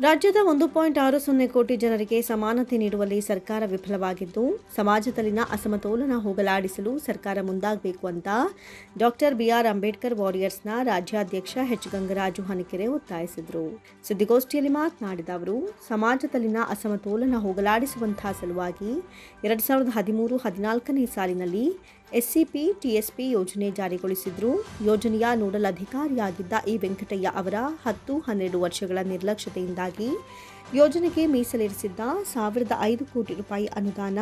ರಾಜ್ಯದ 1.60 ಕೋಟಿ ಜನರಿಗೆ ಸಮಾನತೆ ನೀಡುವಲ್ಲಿ ಸರ್ಕಾರ ವಿಫಲವಾಗಿದ್ದು, ಸಮಾಜದಲ್ಲಿನ ಅಸಮತೋಲನ ಹೋಗಲಾಡಿಸಲು ಸರ್ಕಾರ ಮುಂದಾಗಬೇಕು ಅಂತ ಡಾಕ್ಟರ್ ಬಿಆರ್ ಅಂಬೇಡ್ಕರ್ ವಾರಿಯರ್ಸ್ನ ರಾಜ್ಯಾಧ್ಯಕ್ಷ ಎಚ್ ಗಂಗರಾಜು ಹನಿಕೆರೆ ಒತ್ತಾಯಿಸಿದರು. ಸುದ್ದಿಗೋಷ್ಠಿಯಲ್ಲಿ ಮಾತನಾಡಿದ ಅವರು, ಸಮಾಜದಲ್ಲಿನ ಅಸಮತೋಲನ ಹೋಗಲಾಡಿಸುವಂತಹ ಸಲುವಾಗಿ 2013-14ನೇ ಸಾಲಿನಲ್ಲಿ ಎಸ್ಸಿಪಿ ಟಿಎಸ್ಪಿ ಯೋಜನೆ ಜಾರಿಗೊಳಿಸಿದ್ರು. ಯೋಜನೆಯ ನೋಡಲ್ ಅಧಿಕಾರಿಯಾಗಿದ್ದ ಇ ವೆಂಕಟಯ್ಯ ಅವರ 10-12 ವರ್ಷಗಳ ನಿರ್ಲಕ್ಷ್ಯತೆಯಿಂದಾಗಿ ಯೋಜನೆಗೆ ಮೀಸಲಿರಿಸಿದ್ದ 1,500 ಕೋಟಿ ರೂಪಾಯಿ ಅನುದಾನ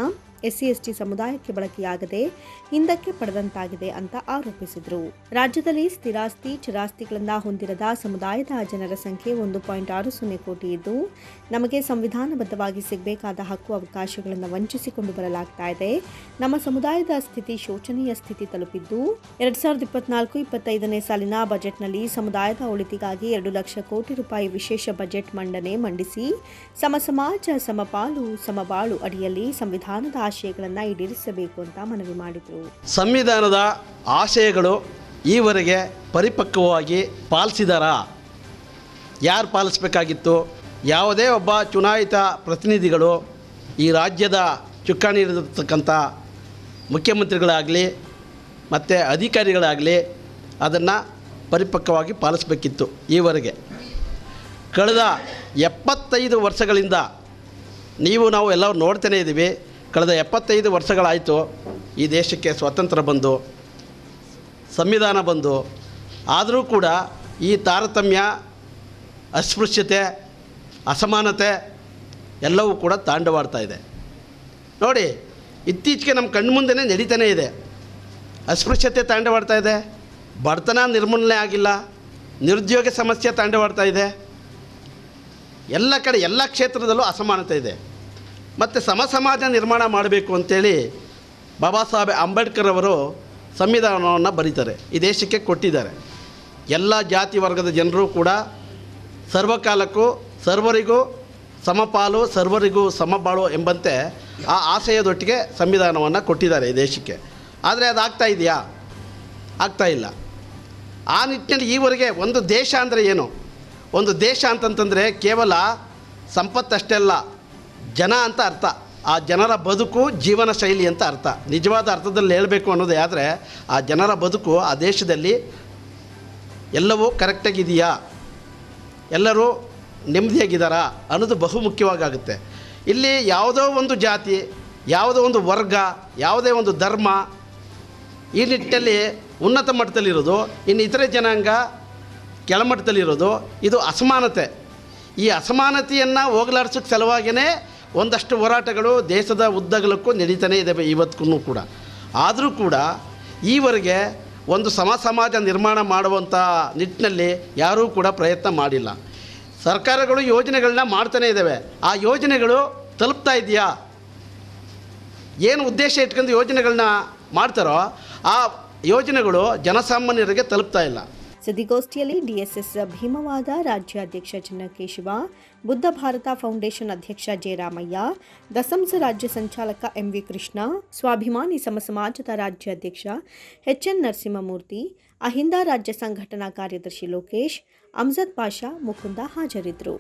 ಎಸ್ಸಿ ಸಮುದಾಯಕ್ಕೆ ಬಳಕೆಯಾಗದೆ ಹಿಂದಕ್ಕೆ ಪಡೆದಂತಾಗಿದೆ ಅಂತ ಆರೋಪಿಸಿದರು. ರಾಜ್ಯದಲ್ಲಿ ಸ್ಥಿರಾಸ್ತಿ ಚಿರಾಸ್ತಿಗಳನ್ನು ಹೊಂದಿರದ ಸಮುದಾಯದ ಜನರ ಸಂಖ್ಯೆ 1.60 ಕೋಟಿ ಇದ್ದು, ನಮಗೆ ಸಂವಿಧಾನಬದ್ಧವಾಗಿ ಸಿಗಬೇಕಾದ ಹಕ್ಕು ಅವಕಾಶಗಳನ್ನು ವಂಚಿಸಿಕೊಂಡು ಬರಲಾಗ್ತಾ ಇದೆ. ನಮ್ಮ ಸಮುದಾಯದ ಸ್ಥಿತಿ ಶೋಚನೀಯ ಸ್ಥಿತಿ ತಲುಪಿದ್ದು, 2024-25ನೇ ಸಾಲಿನ ಬಜೆಟ್ನಲ್ಲಿ ಸಮುದಾಯದ ಒಳಿತಿಗಾಗಿ 2 ಲಕ್ಷ ಕೋಟಿ ರೂಪಾಯಿ ವಿಶೇಷ ಬಜೆಟ್ ಮಂಡಿಸಿ ಸಮಾಜ ಸಮಪಾಲು ಸಮಬಾಳು ಅಡಿಯಲ್ಲಿ ಸಂವಿಧಾನದ ಆಶಯಗಳನ್ನು ಈಡೇರಿಸಬೇಕು ಅಂತ ಮನವಿ ಮಾಡಿದರು. ಸಂವಿಧಾನದ ಆಶಯಗಳು ಈವರೆಗೆ ಪರಿಪಕ್ವವಾಗಿ ಪಾಲಿಸಿದಾರಾ? ಯಾರು ಪಾಲಿಸಬೇಕಾಗಿತ್ತು? ಯಾವುದೇ ಒಬ್ಬ ಚುನಾಯಿತ ಪ್ರತಿನಿಧಿಗಳು ಈ ರಾಜ್ಯದ ಚುಕ್ಕಾಣಿ ಹಿಡಿದಿರ್ತಕ್ಕಂಥ ಮುಖ್ಯಮಂತ್ರಿಗಳಾಗಲಿ ಮತ್ತು ಅಧಿಕಾರಿಗಳಾಗಲಿ ಅದನ್ನು ಪರಿಪಕ್ವವಾಗಿ ಪಾಲಿಸಬೇಕಿತ್ತು. ಈವರೆಗೆ ಕಳೆದ 75 ವರ್ಷಗಳಿಂದ ನಾವು ಎಲ್ಲರೂ ನೋಡ್ತಾನೇ ಇದ್ದೀವಿ. ಕಳೆದ 75 ವರ್ಷಗಳಾಯಿತು ಈ ದೇಶಕ್ಕೆ ಸ್ವಾತಂತ್ರ್ಯ ಬಂದು, ಸಂವಿಧಾನ ಬಂದು. ಆದರೂ ಕೂಡ ಈ ತಾರತಮ್ಯ, ಅಸ್ಪೃಶ್ಯತೆ, ಅಸಮಾನತೆ ಎಲ್ಲವೂ ಕೂಡ ತಾಂಡವಾಡ್ತಾ ಇದೆ. ನೋಡಿ, ಇತ್ತೀಚೆಗೆ ನಮ್ಮ ಕಣ್ಣು ಮುಂದೆನೇ ನಡೀತಾನೇ ಇದೆ. ಅಸ್ಪೃಶ್ಯತೆ ತಾಂಡವಾಡ್ತಾ ಇದೆ, ಬಡತನ ನಿರ್ಮೂಲನೆ ಆಗಿಲ್ಲ, ನಿರುದ್ಯೋಗ ಸಮಸ್ಯೆ ತಾಂಡವಾಡ್ತಾ ಇದೆ. ಎಲ್ಲ ಕಡೆ ಎಲ್ಲ ಕ್ಷೇತ್ರದಲ್ಲೂ ಅಸಮಾನತೆ ಇದೆ. ಮತ್ತು ಸಮಾಜ ನಿರ್ಮಾಣ ಮಾಡಬೇಕು ಅಂತೇಳಿ ಬಾಬಾ ಸಾಹೇಬ್ ಅಂಬೇಡ್ಕರ್ ಅವರು ಸಂವಿಧಾನವನ್ನು ಬರೀತಾರೆ, ಈ ದೇಶಕ್ಕೆ ಕೊಟ್ಟಿದ್ದಾರೆ. ಎಲ್ಲ ಜಾತಿ ವರ್ಗದ ಜನರು ಕೂಡ ಸರ್ವಕಾಲಕ್ಕೂ ಸರ್ವರಿಗೂ ಸಮಪಾಲು, ಸರ್ವರಿಗೂ ಸಮಬಾಳು ಎಂಬಂತೆ ಆ ಆಶಯದೊಟ್ಟಿಗೆ ಸಂವಿಧಾನವನ್ನು ಕೊಟ್ಟಿದ್ದಾರೆ ಈ ದೇಶಕ್ಕೆ. ಆದರೆ ಅದಾಗ್ತಾ ಇದೆಯಾ? ಆಗ್ತಾ ಇಲ್ಲ. ಆ ನಿಟ್ಟಿನಲ್ಲಿ ಈವರೆಗೆ ಒಂದು ದೇಶ ಅಂದರೆ ಏನು? ಒಂದು ದೇಶ ಅಂತಂತಂದರೆ ಕೇವಲ ಸಂಪತ್ತಷ್ಟೇ ಅಲ್ಲ, ಜನ ಅಂತ ಅರ್ಥ. ಆ ಜನರ ಬದುಕು ಜೀವನ ಶೈಲಿ ಅಂತ ಅರ್ಥ. ನಿಜವಾದ ಅರ್ಥದಲ್ಲಿ ಹೇಳಬೇಕು ಅನ್ನೋದೇ ಆದರೆ ಆ ಜನರ ಬದುಕು, ಆ ದೇಶದಲ್ಲಿ ಎಲ್ಲವೂ ಕರೆಕ್ಟಾಗಿದೆಯಾ, ಎಲ್ಲರೂ ನೆಮ್ಮದಿಯಾಗಿದ್ದಾರಾ ಅನ್ನೋದು ಬಹುಮುಖ್ಯವಾಗುತ್ತೆ. ಇಲ್ಲಿ ಯಾವುದೋ ಒಂದು ಜಾತಿ, ಯಾವುದೋ ಒಂದು ವರ್ಗ, ಯಾವುದೇ ಒಂದು ಧರ್ಮ ಈ ನಿಟ್ಟಿನಲ್ಲಿ ಉನ್ನತ ಮಟ್ಟದಲ್ಲಿರೋದು, ಇನ್ನು ಇತರೆ ಜನಾಂಗ ಕೆಳಮಟ್ಟದಲ್ಲಿರೋದು, ಇದು ಅಸಮಾನತೆ. ಈ ಅಸಮಾನತೆಯನ್ನು ಹೋಗಲಾಡಿಸೋಕ್ಕೆ ಸಲುವಾಗಿಯೇ ಒಂದಷ್ಟು ಹೋರಾಟಗಳು ದೇಶದ ಉದ್ದಗಲಕ್ಕೂ ನಡೀತಾನೇ ಇದ್ದಾವೆ ಇವತ್ತಿಗೂ ಕೂಡ. ಆದರೂ ಕೂಡ ಈವರೆಗೆ ಒಂದು ಸಮಾಜ ನಿರ್ಮಾಣ ಮಾಡುವಂಥ ನಿಟ್ಟಿನಲ್ಲಿ ಯಾರೂ ಕೂಡ ಪ್ರಯತ್ನ ಮಾಡಿಲ್ಲ. ಸರ್ಕಾರಗಳು ಯೋಜನೆಗಳನ್ನ ಮಾಡ್ತಾನೇ ಇದ್ದಾವೆ. ಆ ಯೋಜನೆಗಳು ತಲುಪ್ತಾ ಇದೆಯಾ? ಏನು ಉದ್ದೇಶ ಇಟ್ಕೊಂಡು ಯೋಜನೆಗಳನ್ನ ಮಾಡ್ತಾರೋ ಆ ಯೋಜನೆಗಳು ಜನಸಾಮಾನ್ಯರಿಗೆ ತಲುಪ್ತಾ ಇಲ್ಲ. ಸುದ್ದಿಗೋಷ್ಠಿಯಲ್ಲಿ ಡಿಎಸ್ಎಸ್ ಭೀಮವಾದ ರಾಜ್ಯಾಧ್ಯಕ್ಷ ಚೆನ್ನಕೇಶವ, ಬುದ್ಧ ಭಾರತ ಫೌಂಡೇಶನ್ ಅಧ್ಯಕ್ಷ ಜಯರಾಮಯ್ಯ, ದಸಂಸ ರಾಜ್ಯ ಸಂಚಾಲಕ ಎಂವಿ ಕೃಷ್ಣ, ಸ್ವಾಭಿಮಾನಿ ಸಮಾಜದ ರಾಜ್ಯಾಧ್ಯಕ್ಷ ಎಚ್ಎನ್ ನರಸಿಂಹಮೂರ್ತಿ, ಅಹಿಂದ ರಾಜ್ಯ ಸಂಘಟನಾ ಕಾರ್ಯದರ್ಶಿ ಲೋಕೇಶ್, ಅಮ್ಜದ್ ಪಾಷಾ, ಮುಕುಂದ ಹಾಜರಿದ್ದರು.